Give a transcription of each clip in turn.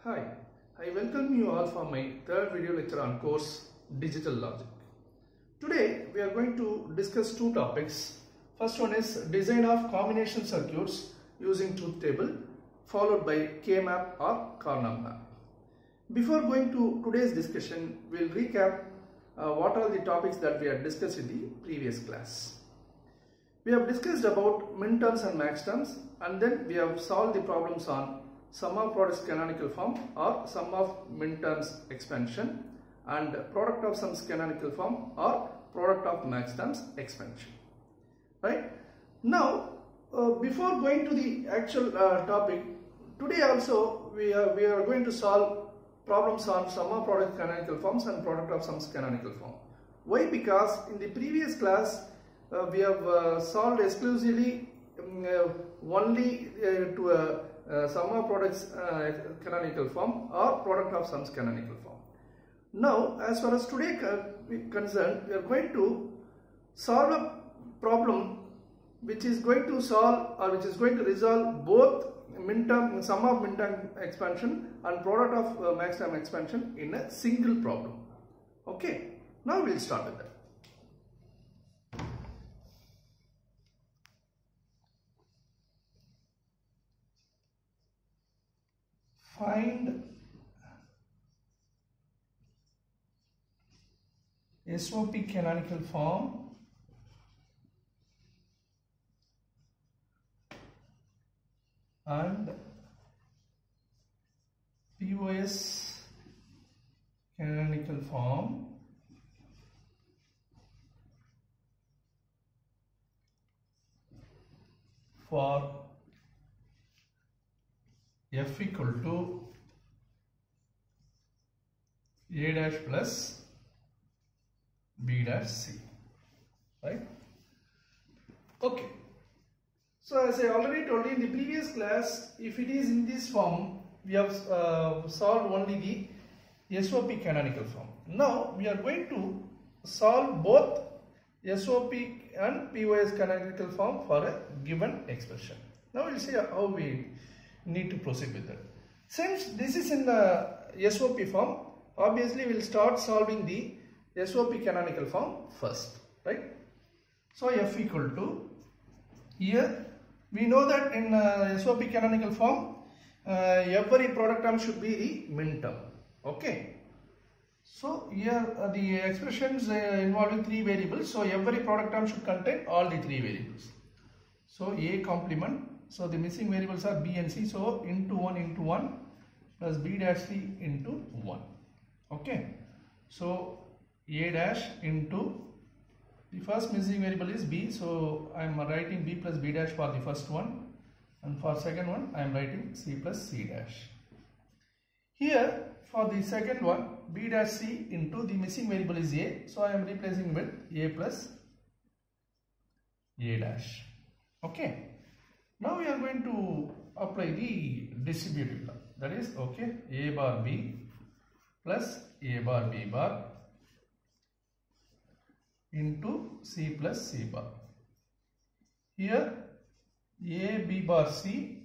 Hi, I welcome you all for my third video lecture on course Digital Logic. Today we are going to discuss two topics. First one is design of combination circuits using truth table, followed by K-map or Karnaugh map. Before going to today's discussion, we'll recap what are the topics that we had discussed in the previous class. We have discussed about min terms and max terms, and then we have solved the problems on sum of products canonical form or sum of min terms expansion and product of sums canonical form or product of max terms expansion. Right? Now, before going to the actual topic, today also we are going to solve problems on sum of products canonical forms and product of sums canonical form. Why? Because in the previous class we have solved exclusively only to a sum of products canonical form or product of sums canonical form. Now, as far as today concerned, we are going to solve a problem which is going to solve or which is going to resolve both sum of min term expansion and product of max term expansion in a single problem. Okay, now we will start with that. Find SOP canonical form and POS canonical form for F equal to A dash plus B dash C, right? Okay. So as I already told you in the previous class, if it is in this form, we have solved only the SOP canonical form. Now we are going to solve both SOP and POS canonical form for a given expression. Now we will see how we need to proceed with that. Since this is in the SOP form, obviously we will start solving the SOP canonical form first, right? So F equal to, here we know that in SOP canonical form every product term should be the min term. Okay, so here the expressions involving three variables, so every product term should contain all the three variables. So A complement, so the missing variables are B and C, so into 1 plus B dash C into 1. Okay, so A dash into, the first missing variable is B, so I am writing B plus B dash for the first one, and for second one I am writing C plus C dash. Here for the second one, B dash C into, the missing variable is A, so I am replacing with A plus A dash. Okay, now we are going to apply the distributive law, that is, okay, A bar B plus A bar B bar into C plus C bar. Here A B bar C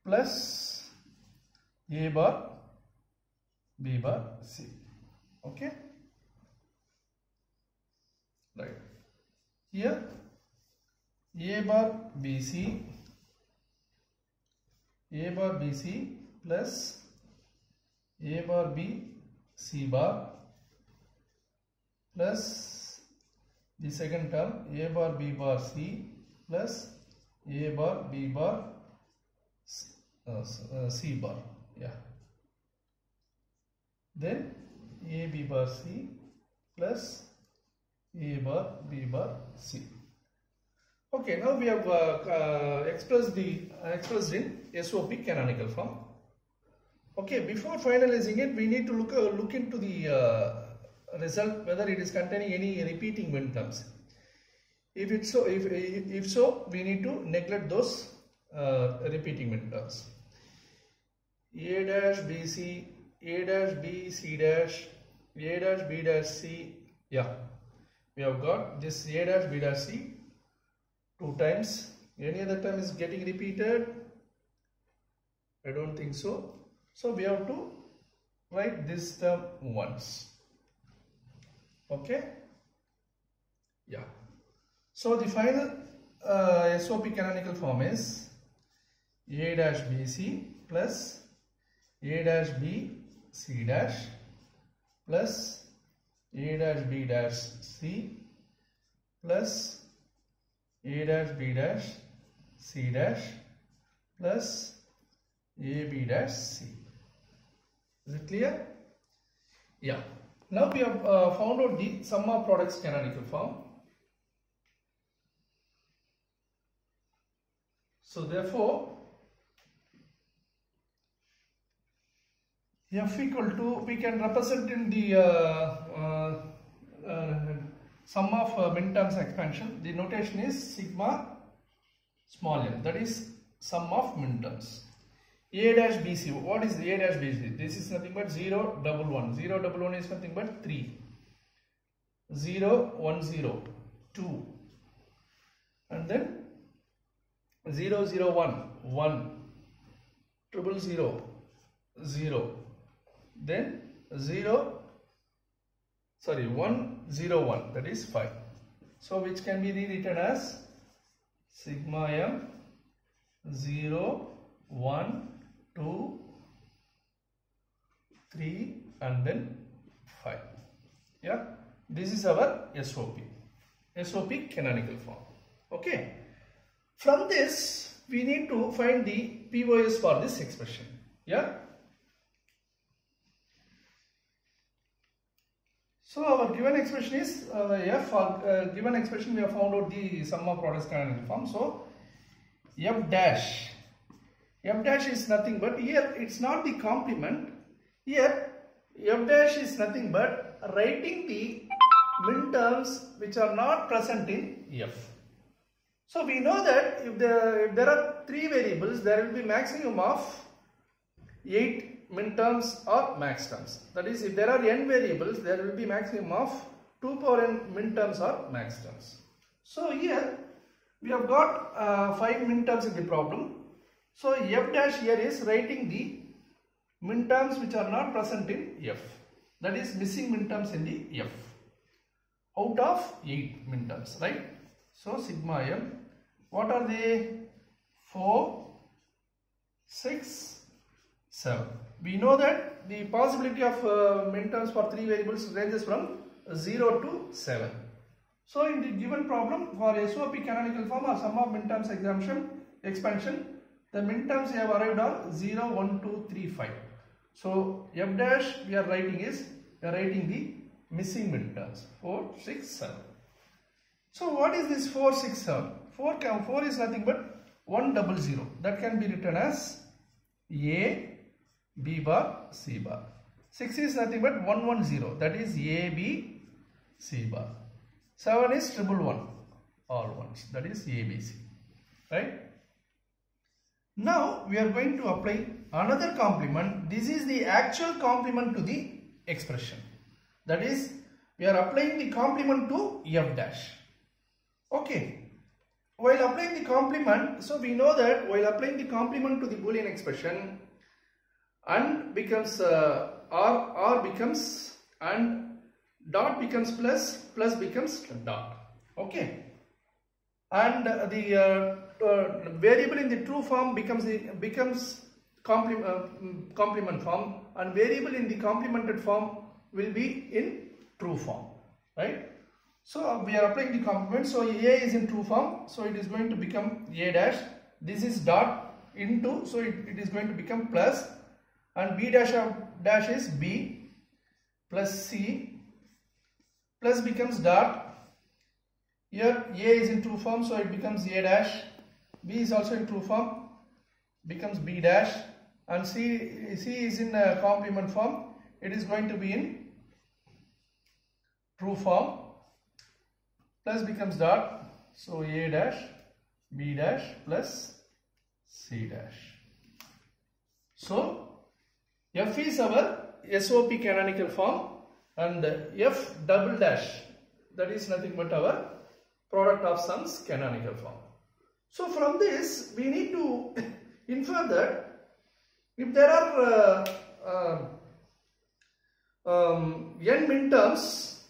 plus A bar B bar C. Okay, right. Here A bar BC plus A bar B C bar plus the second term A bar B bar C plus A bar B bar C bar, yeah. Then A B bar C plus A bar B bar C. Okay, now we have expressed in SOP canonical form. Okay, before finalizing it, we need to look into the result, whether it is containing any repeating min terms. If so, we need to neglect those repeating min terms. A dash B C, A dash B C dash, A dash B dash C. Yeah, we have got this A dash B dash C 2 times. Any other term is getting repeated? I don't think so. So we have to write this term once. Okay. Yeah. So the final SOP canonical form is A dash BC plus A dash B C dash plus A dash B dash C plus A dash B dash C dash plus A B dash C. Is it clear? Yeah. Now we have found out the sum of products canonical form. So therefore, F equal to, we can represent in the sum of min terms expansion. The notation is sigma small m, that is sum of min terms. A dash BC, what is A dash BC? This is nothing but 0, 1, 1. 0, 1, 1 is nothing but 3. 0, 1, 0, 2. And then 0, 0, 1, 1. 0, 0, 0. Then 1, 0, 1, that is 5. So which can be rewritten as sigma m 0, 1, 2, 3 and then 5. Yeah, this is our SOP canonical form. Okay, from this we need to find the POS for this expression. Yeah, so our given expression is F, or given expression we have found out the sum of products canonical form. So F dash is nothing but, here it's not the complement, here F dash is nothing but writing the min terms which are not present in F. So we know that if there are 3 variables, there will be maximum of 8 min terms or max terms. That is, if there are n variables, there will be maximum of 2 power n min terms or max terms. So here we have got 5 min terms in the problem. So F dash here is writing the min terms which are not present in F. That is missing min terms in the F out of 8 min terms, right? So sigma m, what are they? 4, 6, 7. We know that the possibility of min terms for 3 variables ranges from 0 to 7. So in the given problem for SOP canonical form or sum of min terms expansion, the min terms we have arrived on 0, 1, 2, 3, 5. So F dash we are writing the missing min terms 4, 6, 7. So what is this 4, 6, 7? 4 is nothing but 100. That can be written as A, B bar, C bar. 6 is nothing but 110. That is A, B, C bar. 7 is 111. All ones. That is A, B, C. Right? Now we are going to apply another complement. This is the actual complement to the expression. That is, we are applying the complement to F dash. Okay. While applying the complement, so we know that while applying the complement to the Boolean expression, and becomes or becomes and, dot becomes plus, plus becomes dot. Okay. And the variable in the true form becomes complement form, and variable in the complemented form will be in true form, right? So we are applying the complement. So A is in true form, so it is going to become A dash. This is dot into, so it is going to become plus, and B dash of dash is B plus C, plus becomes dot. Here A is in true form, so it becomes A dash. B is also in true form, becomes B dash, and C is in complement form. It is going to be in true form, plus becomes dot. So A dash, B dash plus C dash. So F is our SOP canonical form, and F double dash, that is nothing but our product of sums canonical form. So from this we need to infer that If there are n minterms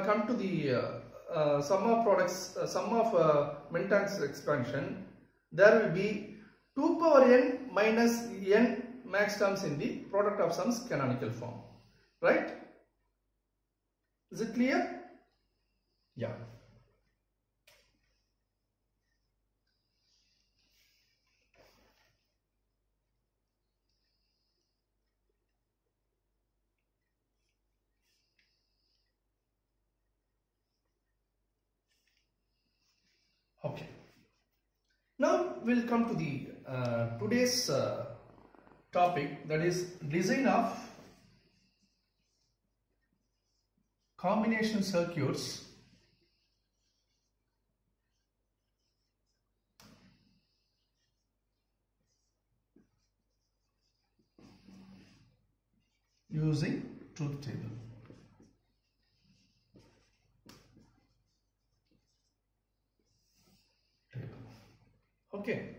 come to the sum of products, sum of minterms expansion, there will be 2 power n minus n max terms in the product of sums canonical form, right? Is it clear? Yeah. Okay. Now we'll come to the today's topic, that is design of combination circuits using truth table. Okay,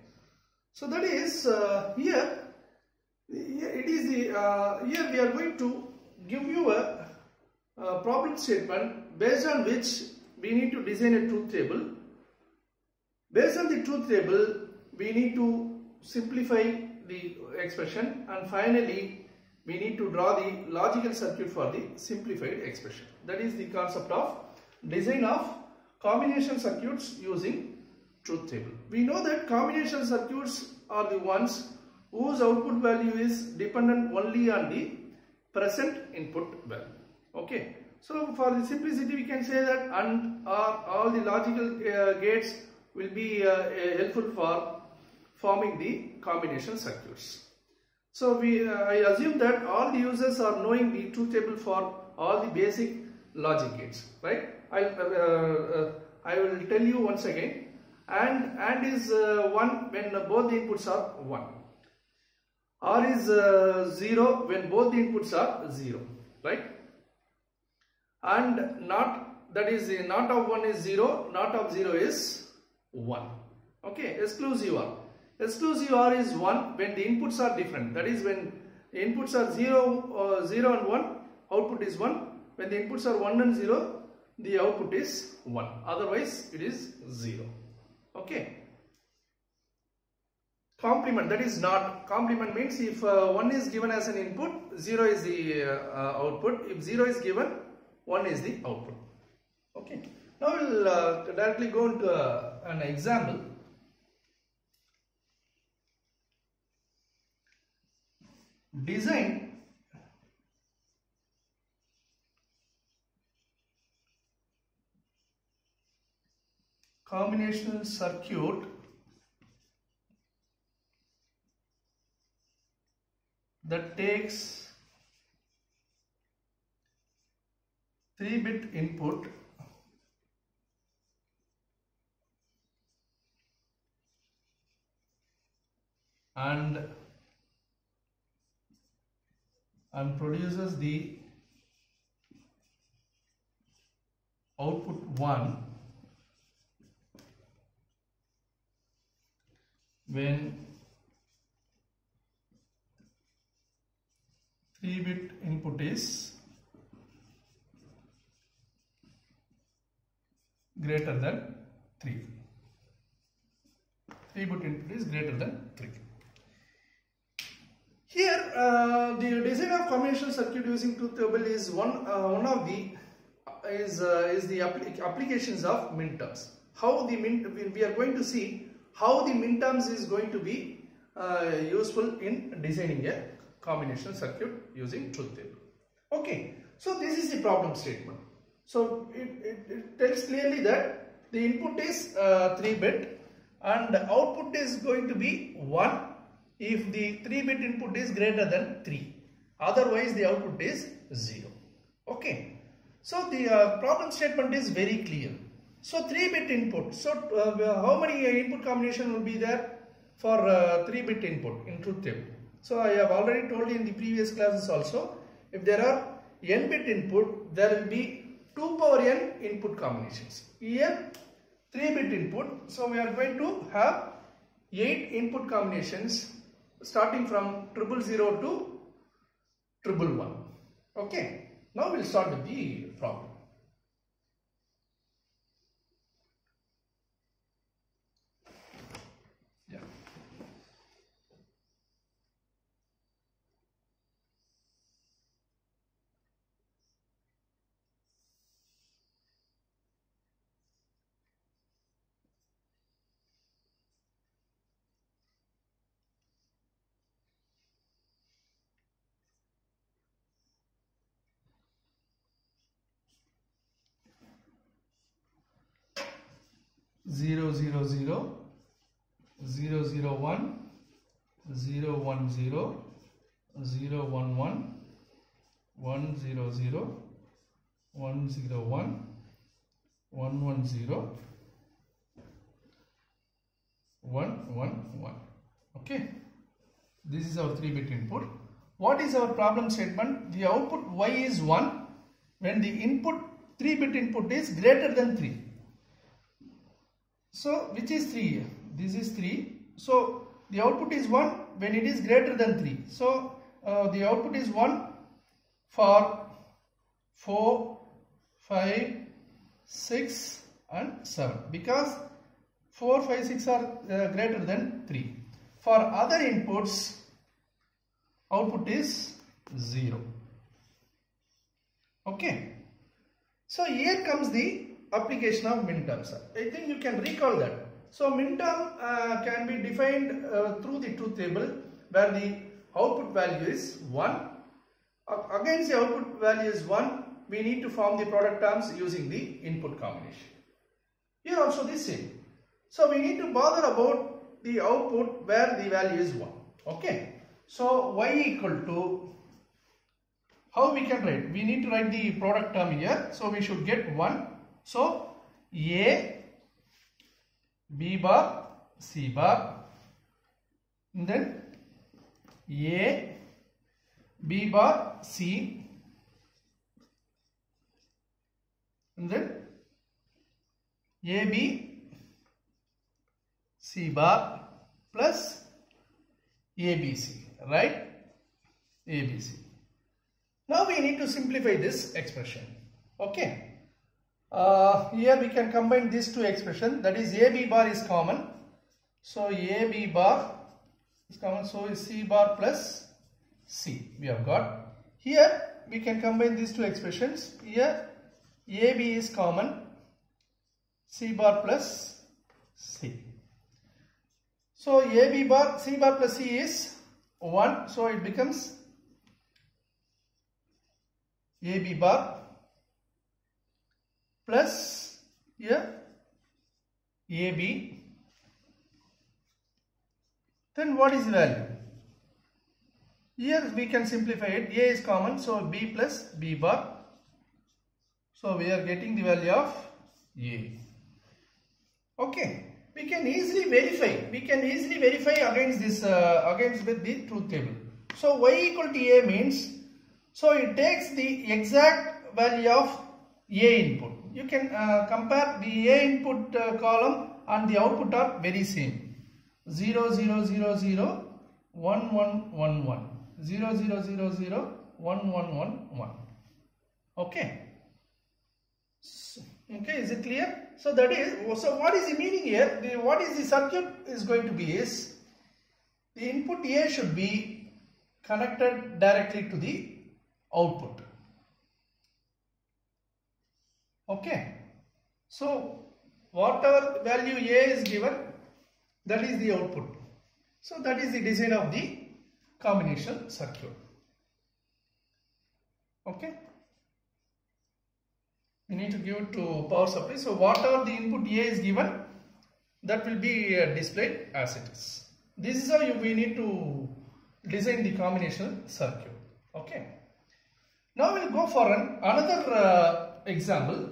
so that is here it is the here we are going to give you a problem statement based on which we need to design a truth table. Based on the truth table, we need to simplify the expression, and finally we need to draw the logical circuit for the simplified expression. That is the concept of design of combination circuits using truth table. We know that combination circuits are the ones whose output value is dependent only on the present input value. Okay, so for the simplicity we can say that and or all the logical gates will be helpful for forming the combination circuits. So I assume that all the users are knowing the truth table for all the basic logic gates, right? I will tell you once again. And is 1 when both the inputs are 1. Or is 0 when both the inputs are 0, right? And not, that is not of 1 is 0, not of 0 is 1. Okay, exclusive OR. Exclusive OR is 1 when the inputs are different. That is when the inputs are 0 and 1, output is 1. When the inputs are 1 and 0, the output is 1. Otherwise, it is 0. Okay. Complement, that is not. Complement means if 1 is given as an input, 0 is the output. If 0 is given, 1 is the output. Okay. Now we will directly go into an example. Design combinational circuit that takes 3-bit input and produces the output 1 when 3-bit input is greater than 3. 3-bit input is greater than 3. Here, the design of combinational circuit using truth table is one of the applications of minterms. How the we are going to see how the minterms is going to be useful in designing a combinational circuit using truth table. Okay, so this is the problem statement. So it tells clearly that the input is 3-bit and the output is going to be 1 if the 3-bit input is greater than 3. Otherwise the output is 0. Okay, so the problem statement is very clear. So 3-bit input. So how many input combination will be there for 3-bit input in truth table? So I have already told you in the previous classes also, if there are n-bit input, there will be 2 power n input combinations. Here 3-bit input, so we are going to have 8 input combinations starting from 000 to 111. Okay. Now we'll start with the problem. Yeah. 000, 001, 010, 011, 100, 101, 110, 111. Okay, this is our 3-bit input. What is our problem statement? The output y is 1 when the input 3-bit input is greater than 3. So which is 3 here? This is 3. So the output is 1 when it is greater than 3. So the output is 1 for 4, 5, 6 and 7 because 4, 5, 6 are greater than 3. For other inputs, output is 0. Okay. So here comes the application of minterms. I think you can recall that. So minterm can be defined through the truth table where the output value is 1. Against the output value is 1, we need to form the product terms using the input combination. Here also the same. So we need to bother about the output where the value is 1. Okay. So y equal to, how we can write? We need to write the product term here. So we should get 1. So A, B bar, C bar, and then A, B bar, C, and then AB, C bar plus ABC, right? ABC. Now we need to simplify this expression. Okay. Here we can combine these two expressions, that is AB bar is common. So AB bar is common, so is C bar plus C we have got. Here we can combine these two expressions. Here AB is common, C bar plus C. So AB bar, C bar plus C is 1, so it becomes AB bar plus here AB. Then what is the value? Here we can simplify it. A is common, so B plus B bar. So we are getting the value of A. Okay. We can easily verify. We can easily verify against this against with the truth table. So y equal to A means, so it takes the exact value of A input. You can compare the A input column and the output are very same. 0, 0, 0, 0, 1, 1, 1, 1. 0, 0, 0, 0, 1, 1, 1, 1. Okay. So, okay, is it clear? So that is, so what is the meaning here? What is the circuit is going to be is, the input A should be connected directly to the output. Okay. So whatever value A is given, that is the output. So that is the design of the combination circuit. Okay. We need to give it to power supply. So whatever the input A is given, that will be displayed as it is. This is how we need to design the combination circuit. Okay. Now we will go for another example.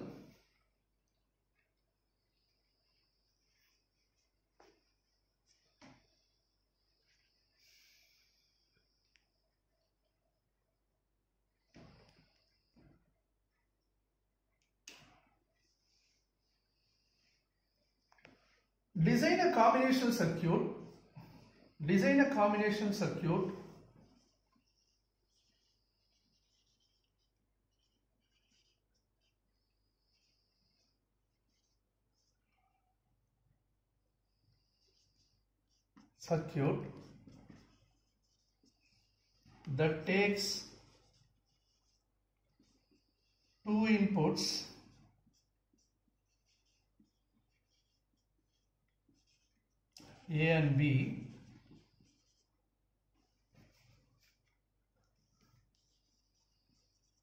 Design a combinational circuit Design a combination circuit that takes two inputs A and B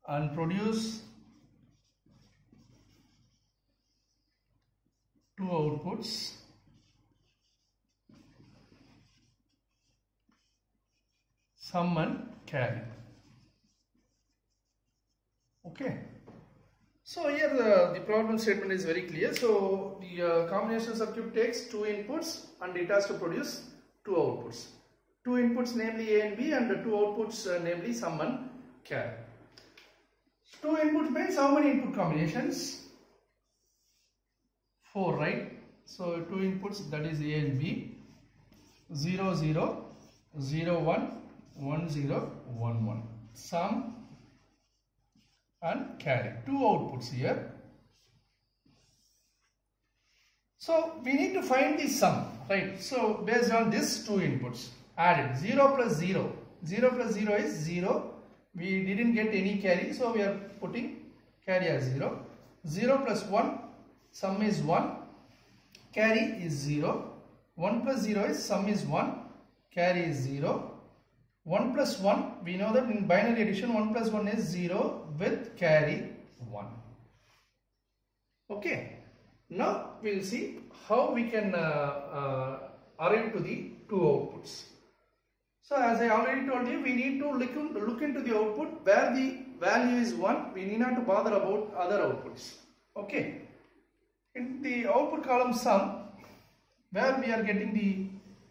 and produce two outputs sum and carry. Okay. So here the problem statement is very clear. So the combination circuit takes two inputs and it has to produce two outputs. Two inputs namely A and B and two outputs namely sum and carry. Two inputs means how many input combinations? 4, right? So two inputs, that is A and B, 0 0 0 1 1 0 1 1, sum and carry. Two outputs here. So we need to find the sum, right? So based on this two inputs added, 0 plus 0, 0 plus 0 is 0. We didn't get any carry, so we are putting carry as 0. 0 plus 1, sum is 1, carry is 0. 1 plus 0 is sum is 1, carry is 0. 1 plus 1, we know that in binary addition 1 plus 1 is 0 with carry 1. Okay. Now we will see how we can arrive to the two outputs. So as I already told you, we need to look into the output where the value is 1. We need not to bother about other outputs. Okay. In the output column sum, where we are getting the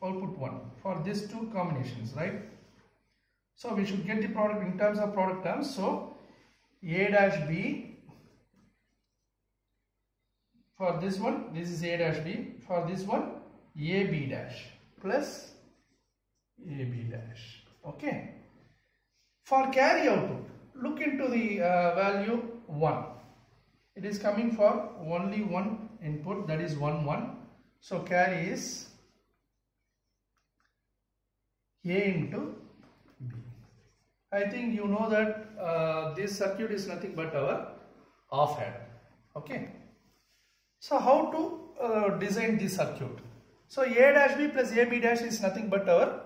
output 1 for these two combinations, right? So we should get the product in terms of product terms. So A dash B, for this one, this is A dash B. For this one, AB dash plus AB dash. Okay. For carry output, look into the value 1. It is coming for only one input, that is 1 1. So carry is A into B. I think you know that this circuit is nothing but our offhand. Okay. So how to design this circuit? So A dash B plus AB dash is nothing but our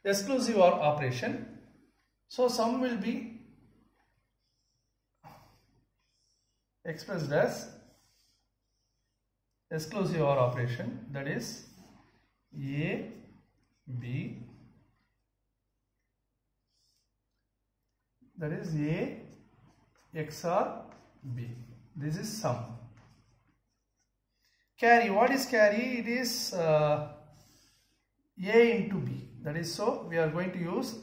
exclusive OR operation. So sum will be expressed as exclusive OR operation, that is A, B, that is A XOR B. This is sum. Carry, what is carry? It is A into B. That is, so we are going to use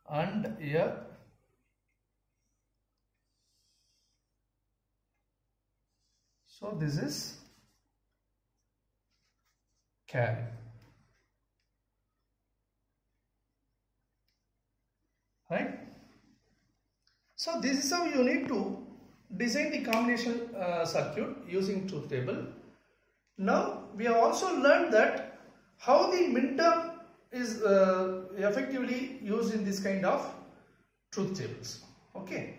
AND here. So this is carry. Right? So this is how you need to design the combination circuit using truth table. Now we have also learned that how the minterm is effectively used in this kind of truth tables. Okay.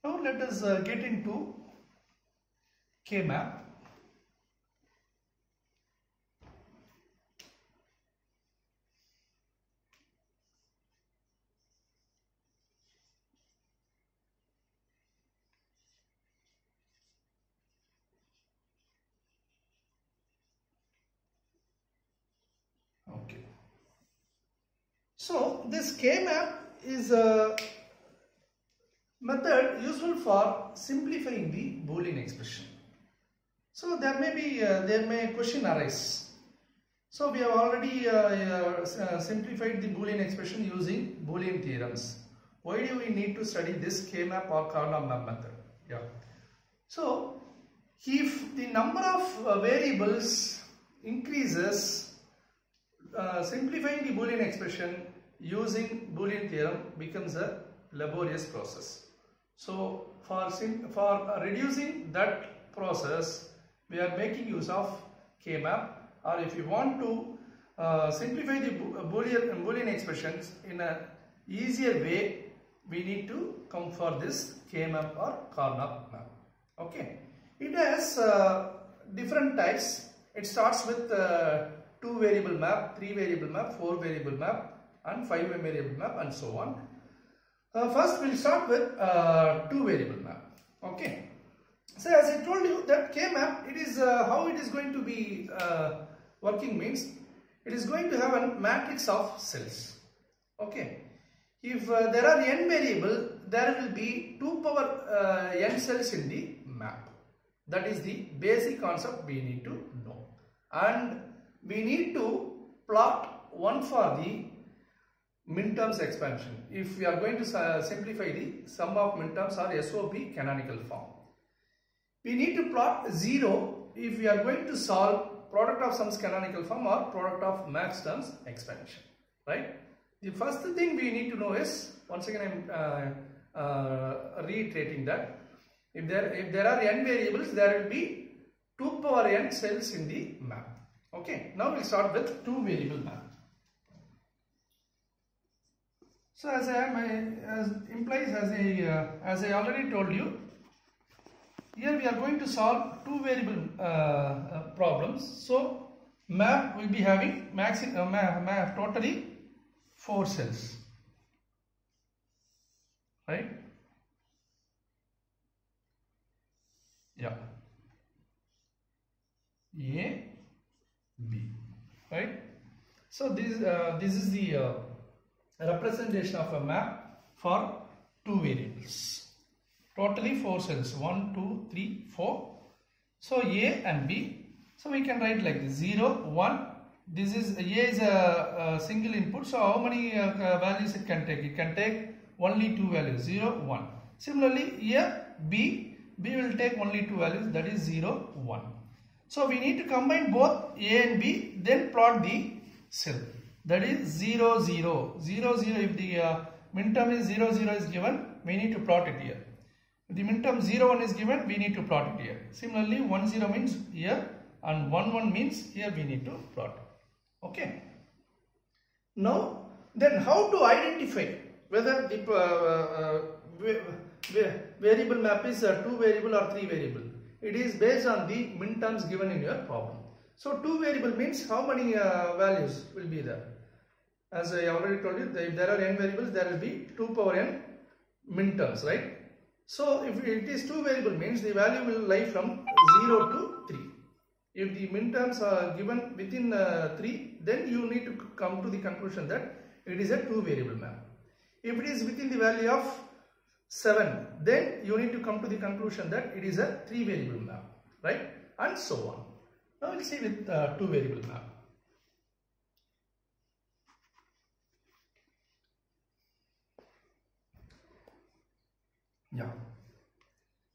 Now let us get into K-map. Okay. So this K-map is a method useful for simplifying the Boolean expression. So there may question arise. So we have already simplified the Boolean expression using Boolean theorems. Why do we need to study this K-map or Karnaugh map method? Yeah. So, if the number of variables increases, simplifying the Boolean expression using Boolean theorem becomes a laborious process. So, for reducing that process, we are making use of K-map, or if you want to simplify the Boolean expressions in an easier way, we need to come for this K-map or Karnaugh map. Okay. It has different types. It starts with 2 variable map, 3 variable map, 4 variable map and 5 variable map and so on. First we will start with 2 variable map. Okay. So as I told you that K-map, it is how it is going to be working means it is going to have a matrix of cells. Okay. If there are n variable, there will be 2 power n cells in the map. That is the basic concept we need to know. And we need to plot one for the minterms expansion. If we are going to simplify the sum of minterms or SOP canonical form. We need to plot 0 if we are going to solve product of sums canonical form or product of max terms expansion. Right? The first thing we need to know is, once again I am reiterating that if there are n variables, there will be 2 power n cells in the map. Okay. Now we will start with 2 variable map. So as I already told you, here we are going to solve 2 variable problems. So map will be having map totally 4 cells, right? Yeah, A, B, right? So this is the representation of a map for 2 variables. Totally 4 cells, 1, 2, 3, 4. So A and B. So we can write like this: 0, 1. This is A is a single input. So how many values it can take? It can take only 2 values, 0, 1. Similarly here B will take only 2 values, that is 0, 1. So we need to combine both A and B, then plot the cell. That is 0, 0, 0, 0. If the minterm is 0, 0 is given, we need to plot it here. If the minterm 0, 1 is given, we need to plot it here. Similarly, 1, 0 means here and 1, 1 means here we need to plot. Okay. Now, then how to identify whether the variable map is 2 variable or 3 variable? It is based on the minterms given in your problem. So 2 variable means how many values will be there? As I already told you, if there are n variables, there will be 2 power n minterms, right? So if it is 2 variable means the value will lie from 0 to 3. If the minterms are given within 3, then you need to come to the conclusion that it is a 2 variable map. If it is within the value of 7, then you need to come to the conclusion that it is a 3 variable map, right? And so on. Now we'll see with 2 variable map. Yeah.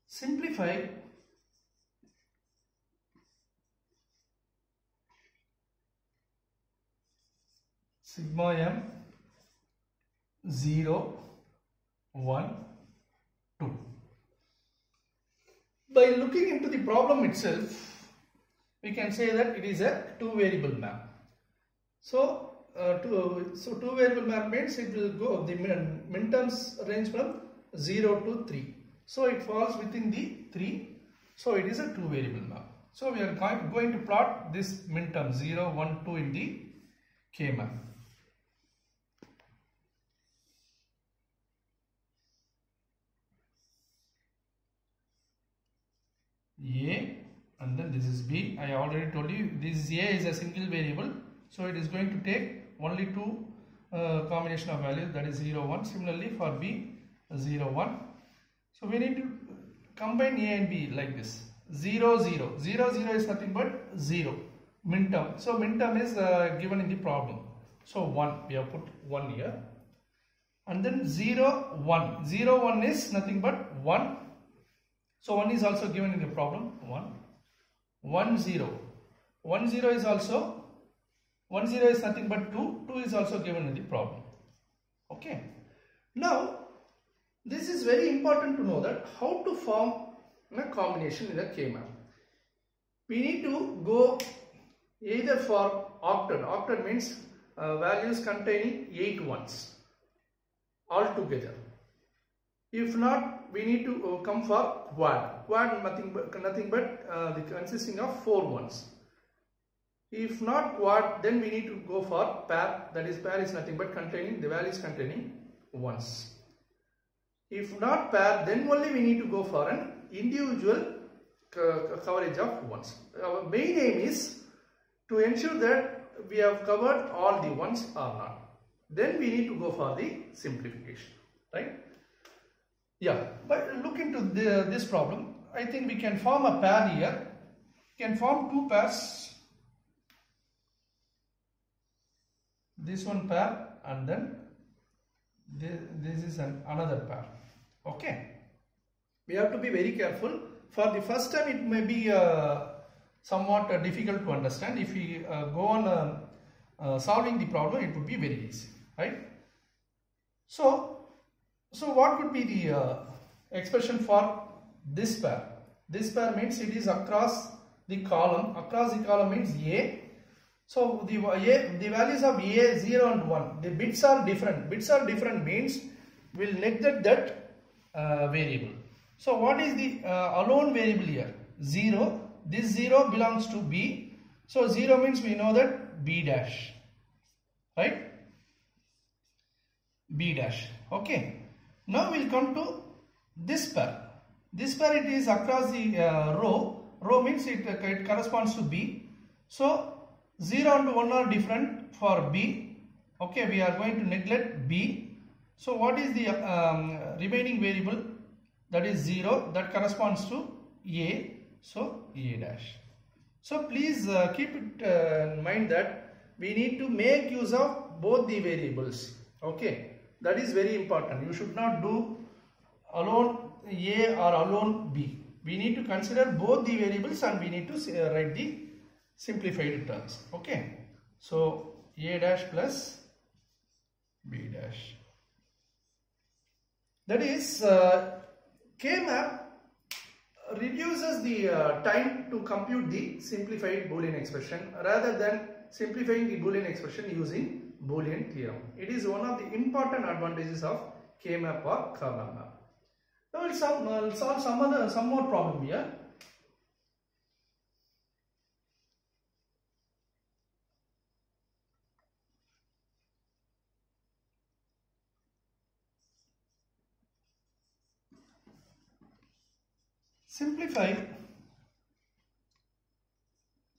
Simplify sigma m 0, 1, 2. By looking into the problem itself, we can say that it is a 2 variable map. So, 2 variable map means it will go, the minterms range from 0 to 3. So, it falls within the 3. So, it is a 2 variable map. So, we are going to plot this minterm 0, 1, 2 in the K map. A and then this is B. I already told you this A is a single variable. So, it is going to take only 2 combination of values, that is 0, 1. Similarly, for B 0, 1. So, we need to combine A and B like this: 0, 0. 0, 0 is nothing but 0. Minterm. So, minterm is given in the problem. So, 1. We have put 1 here. and then 0, 1. 0, 1 is nothing but 1. So 1 is also given in the problem. 1, 1, 0. 1, 0 is also, 1, 0 is nothing but 2. 2 is also given in the problem. Okay. Now, this is very important to know that how to form a combination in a K-map. We need to go either for octet. Octet means values containing 8 ones altogether. If not, we need to come for quad. Quad nothing but consisting of 4 ones. If not quad, then we need to go for pair. That is, pair is nothing but containing the values containing ones. If not pair, then only we need to go for an individual coverage of ones. Our main aim is to ensure that we have covered all the ones or not. Then we need to go for the simplification, right? Yeah, but look into this problem. I think we can form a pair here. We can form 2 pairs. This one pair, and then this is another pair. Okay. We have to be very careful. For the first time, it may be somewhat difficult to understand. If we go on solving the problem, it would be very easy, right? So what could be the expression for this pair? This pair means it is across the column. Across the column means A. So the values of A, 0 and 1, the bits are different. Bits are different means we will neglect that variable. So what is the alone variable here? 0. This 0 belongs to B. So 0 means we know that B dash, right? B dash. Okay. Now we will come to this pair. This pair, it is across the row. Row means it corresponds to B. So 0 and 1 are different for B. Okay, we are going to neglect B. So what is the remaining variable? That is 0. That corresponds to A. So A dash. So please keep it in mind that we need to make use of both the variables. Okay, that is very important. You should not do alone A or alone B. We need to consider both the variables and we need to write the simplified terms. Okay, so A dash plus B dash. That is K-map reduces the time to compute the simplified Boolean expression rather than simplifying the Boolean expression using Boolean theorem. It is one of the important advantages of K-map or Kalman map. Now we'll solve some more problem here.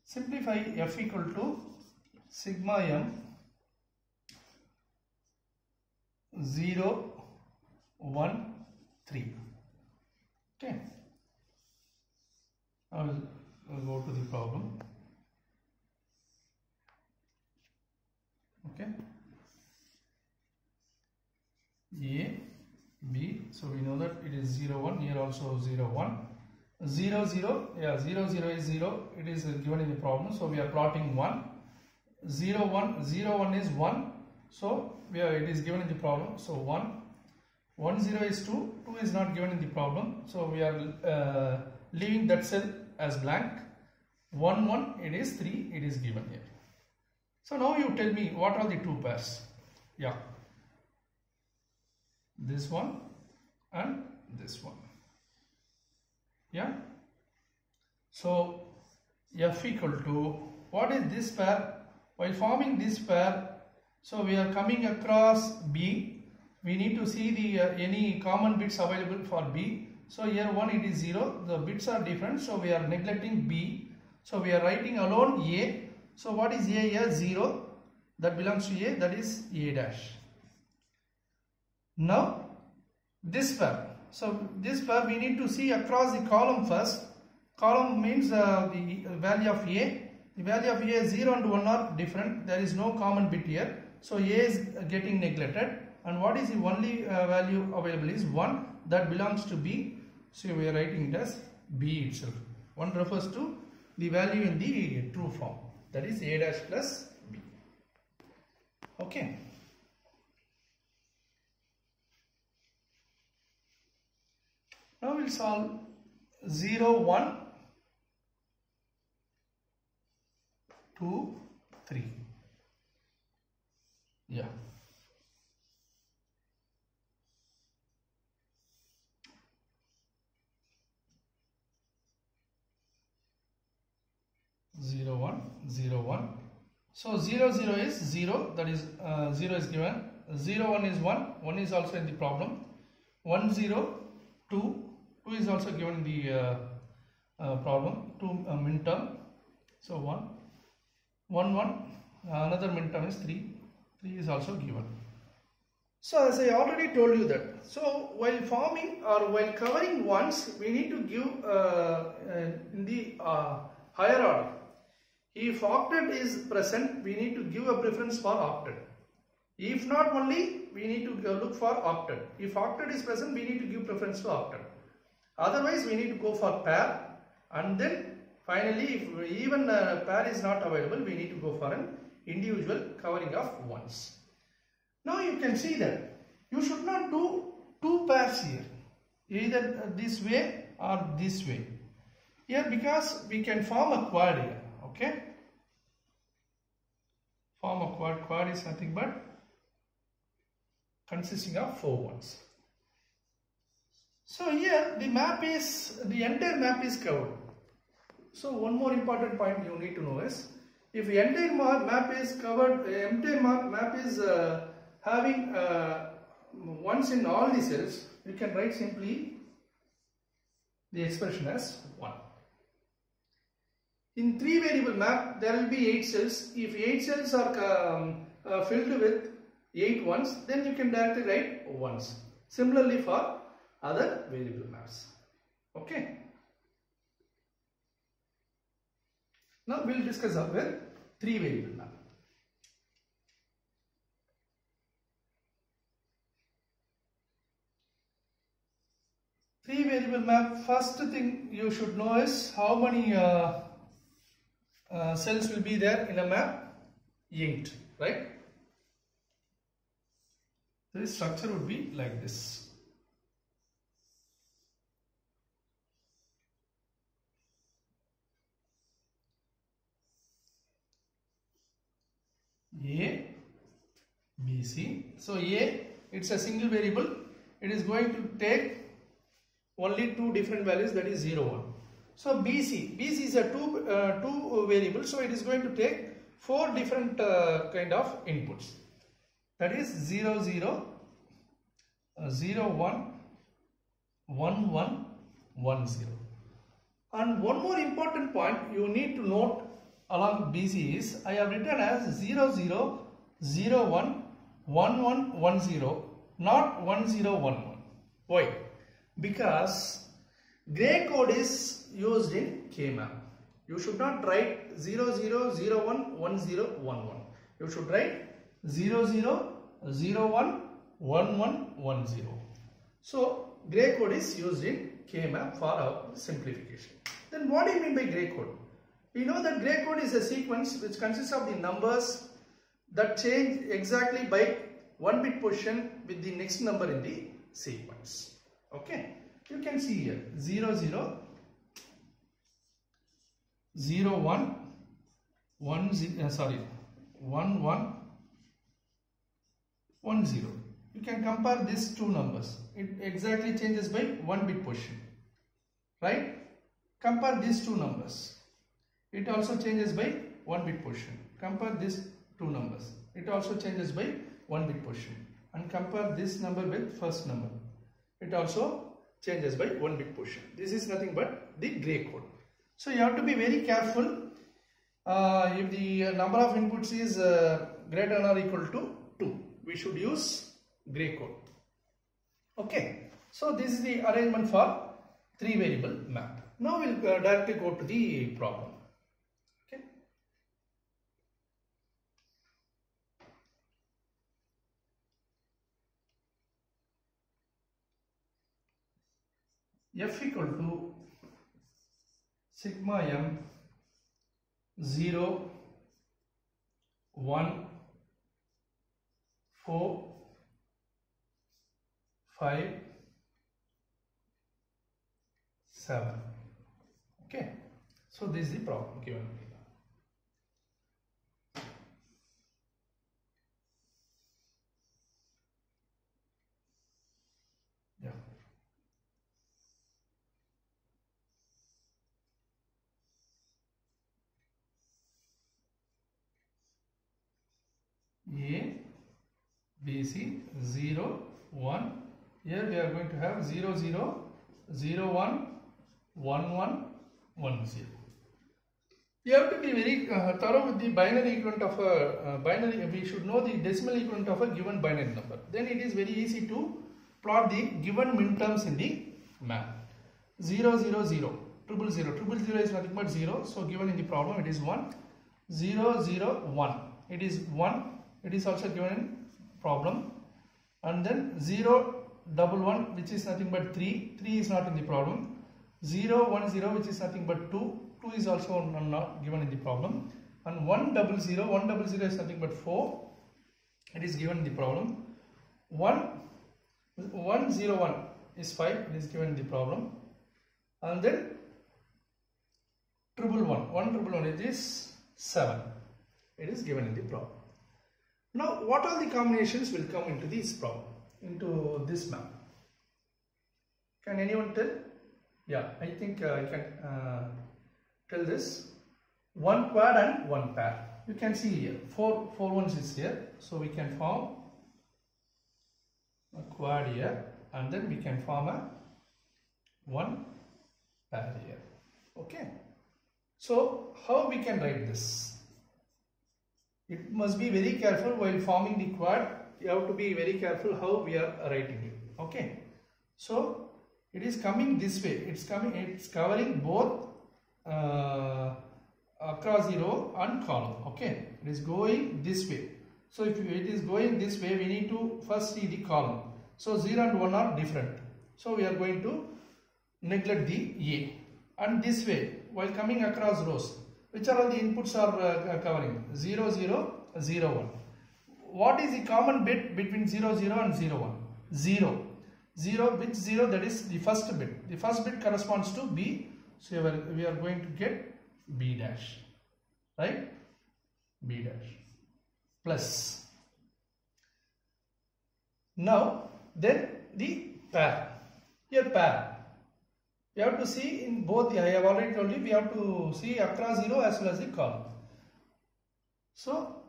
Simplify f equal to sigma m 0, 1, 3. Okay. I will go to the problem. Okay. A, B, so we know that it is 0, 1, here also 0, 1. 0, 0, yeah, 0, 0 is 0, it is given in the problem, so we are plotting 1. 0, 1, 0, 1 is 1, so it is given in the problem, so 1. 1, 0 is 2, 2 is not given in the problem, so we are leaving that cell as blank. 1, 1, it is 3, it is given here. So now you tell me what are the two pairs? Yeah, this one and this one. Yeah, so f equal to, what is this pair? While forming this pair, so we are coming across B. We need to see the any common bits available for B. So here 1 it is 0, the bits are different, so we are neglecting B. So we are writing alone A. So what is A here? 0, that belongs to A, that is A dash. Now this pair. So this pair we need to see across the column first. Column means the value of A. The value of A 0 and 1 are different. There is no common bit here. So A is getting neglected. and what is the only value available is 1 that belongs to B. So we are writing it as B itself. 1 refers to the value in the true form, that is A dash plus B. Okay. Now we'll solve 0, 1, 2, 3. Yeah. Zero one. So 0 0 is 0. That is 0 is given. 0 1 is 1. 1 is also in the problem. 1 0 2. 2 is also given in the problem. 2 min-term. So 1 1 1. Another min-term is 3. 3 is also given. So as I already told you that, so while forming or while covering ones, we need to give in the higher order. If octet is present, we need to give a preference for octet. If not only, we need to look for octet. If octet is present, we need to give preference to octet. Otherwise, we need to go for pair, and then finally, if even pair is not available, we need to go for an individual covering of ones. Now you can see that you should not do two pairs here, either this way or this way. Here, because we can form a quad here, okay? Form a quad. Quad is nothing but consisting of 4 ones. So here the entire map is covered. So one more important point you need to know is, if the entire map is covered, entire map is having ones in all the cells, you can write simply the expression as 1. In 3 variable map, there will be 8 cells. If 8 cells are filled with 8 ones, then you can directly write ones. Similarly for other variable maps. Okay. Now we will discuss with 3 variable map. Three variable map, first thing you should know is how many cells will be there in a map? 8, right? This structure would be like this. A, B, C. So A, it's a single variable. It is going to take only 2 different values, that is 0, 1. So BC is a two variable, so it is going to take 4 different kind of inputs. That is 0, 0, 0, 1, 1, 1, 1, 0. And one more important point you need to note along BC is, I have written as 0, 0, 0, 1, 1, 1, 1, 0, not 1, 0, 1, 1. Why? Because gray code is used in K-map. You should not write 0, 0, 0, 1, 1, 0, 1, 1. You should write 0, 0, 0, 1, 1, 1, 1, 0. So gray code is used in K-map for our simplification. Then what do you mean by gray code? We know that gray code is a sequence which consists of the numbers that change exactly by 1 bit position with the next number in the sequence. Okay, you can see here 0, 0, 0, 1, 1, 1, 1, 1, 0. You can compare these two numbers. It exactly changes by 1 bit position, right? Compare these two numbers. It also changes by 1 bit position. Compare these two numbers. It also changes by 1 bit position. And compare this number with first number. It also changes by 1 bit position. This is nothing but the gray code. So you have to be very careful. If the number of inputs is greater than or equal to 2, we should use gray code. Okay. So this is the arrangement for 3 variable map. Now we will directly go to the problem. Okay. F equal to sigma m 0, 1, 4, 5, 7. Okay, so this is the problem given. Yeah. A, B, C, 0, 1. Here we are going to have 0, 0, 0, 1, 1, 1, 1, 0. You have to be very thorough with the binary equivalent of a binary. We should know the decimal equivalent of a given binary number. Then it is very easy to plot the given min terms in the map. 0, 0, 0, triple 0. Triple 0 is nothing but 0. So given in the problem it is 1. 0, 0, 1. It is 1. It is also given in problem. And then 0, 1, 1, which is nothing but 3. 3 is not in the problem. 0, 1, 0, which is nothing but 2. 2 is also not given in the problem. And 1, 0, 0, 1, 0, 0 is nothing but 4. It is given in the problem. 1, 1, 0, 1 is 5. It is given in the problem. And then 1, 1, 1, it is 7. It is given in the problem. Now, what all the combinations will come into this problem, into this map? Can anyone tell? Yeah, I think I can tell this. 1 quad and 1 pair. You can see here, 4 ones is here. So we can form a quad here, and then we can form a 1 pair here. Okay. So how we can write this? It must be very careful while forming the quad. You have to be very careful how we are writing it. Okay. So it is coming this way. It's covering both across the row and column. Okay. It is going this way. So if it is going this way, we need to first see the column. So 0 and 1 are different. So we are going to neglect the A. And this way, while coming across rows, which are all the inputs are covering? 0, 0, 0, 1. What is the common bit between 0, 0 and 0, 1? 0. 0, which 0? That is the first bit. The first bit corresponds to B. So we are going to get B dash. Right? B dash. Plus. Now, then the pair. Here pair. We have to see in both, I have already told you, we have to see across 0 as well as the column. So,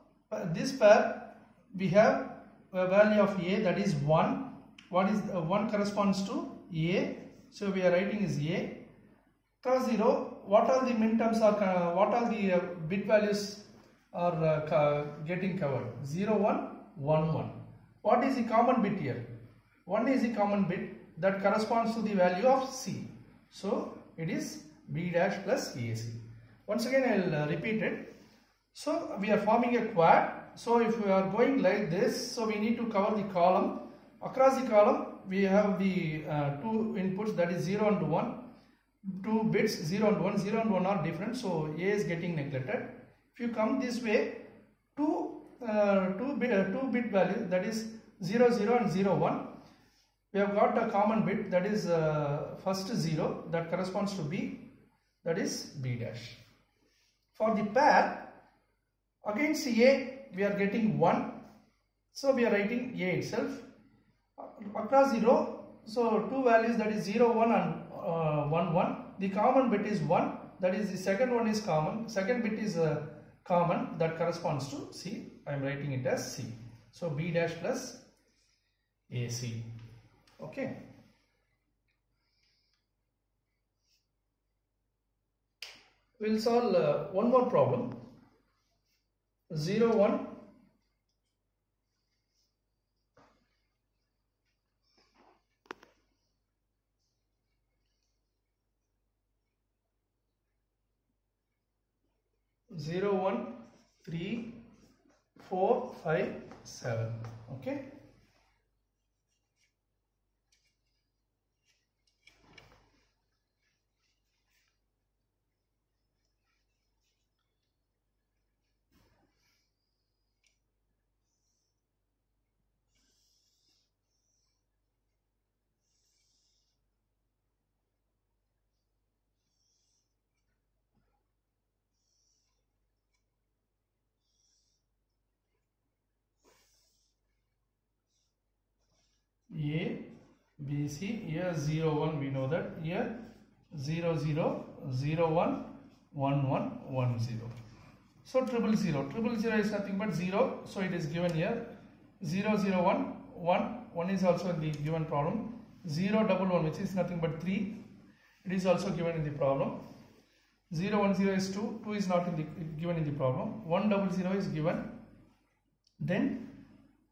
this pair, we have a value of A, that is 1. What is 1 corresponds to A. So, we are writing is A. Across 0, what are the min terms are, what are the bit values are getting covered? 0, 1, 1, 1. What is the common bit here? 1 is the common bit that corresponds to the value of C. So, it is B dash plus AC. Once again, I will repeat it. So, we are forming a quad. So, if we are going like this, so we need to cover the column. Across the column, we have the 2 inputs, that is 0 and 1. 2 bits 0 and 1. 0 and 1 are different. So, A is getting neglected. If you come this way, 2 bit value, that is 0, 0 and 0, 1. We have got a common bit, that is first 0, that corresponds to B, that is B dash. For the pair, against A, we are getting 1. So we are writing A itself. Across the row, so 2 values, that is 0, 1 and 1, 1. The common bit is 1, that is the second one is common. Second bit is common, that corresponds to C. I am writing it as C. So B dash plus AC. Okay. We will solve one more problem. 0, 1. 0, 1, 3, 4, 5, 7. Okay. A, B, C. Here 0, 1, we know that. Here 0, 0, 0, 1, 1, 1, 1, 0. So 0, 0. 0, 0 is nothing but 0. So it is given here. 0, 0, 1, 1. 1 is also in the given problem. 0, 1, 1, which is nothing but 3. It is also given in the problem. 0, 1, 0 is 2. 2 is not given in the problem. 1, 0, 0 is given. Then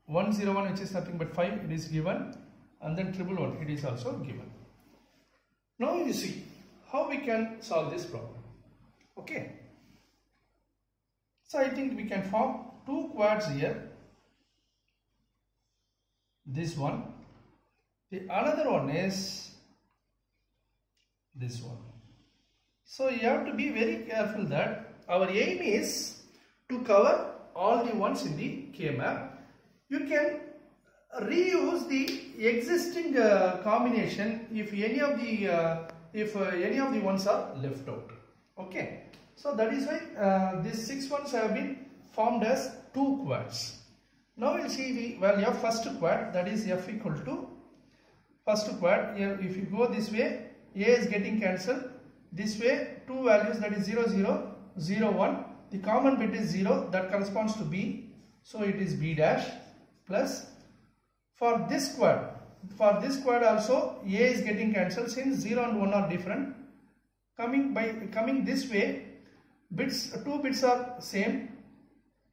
1, 0, 1, which is nothing but 5. It is given. And then 1, 1, 1. It is also given. Now you see how we can solve this problem. Okay. So I think we can form two quads here. This one. The another one is this one. So you have to be very careful that our aim is to cover all the ones in the K-map. You can reuse the existing combination if any of the ones are left out. Okay. So that is why these 6 ones have been formed as two quads. Now we will see the value of first quad, that is f equal to first quad. Here if you go this way, a is getting cancelled. This way two values, that is 0, 0, 0, 1. The common bit is 0, that corresponds to b. So it is b dash plus. For this quad also a is getting cancelled since 0 and 1 are different. Coming this way, two bits are same,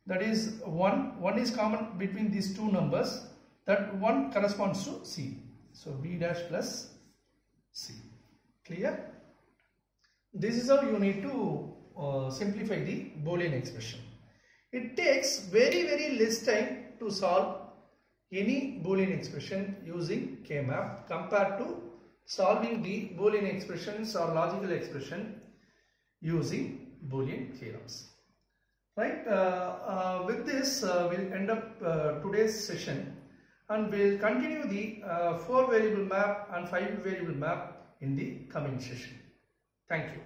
that is 1 is common between these two numbers, that 1 corresponds to c. So b dash plus c. Clear? This is how you need to simplify the Boolean expression. It takes very less time to solve any Boolean expression using K-map compared to solving the Boolean expressions or logical expression using Boolean theorems. Right? With this, we'll end up today's session, and we'll continue the 4 variable map and 5 variable map in the coming session. Thank you.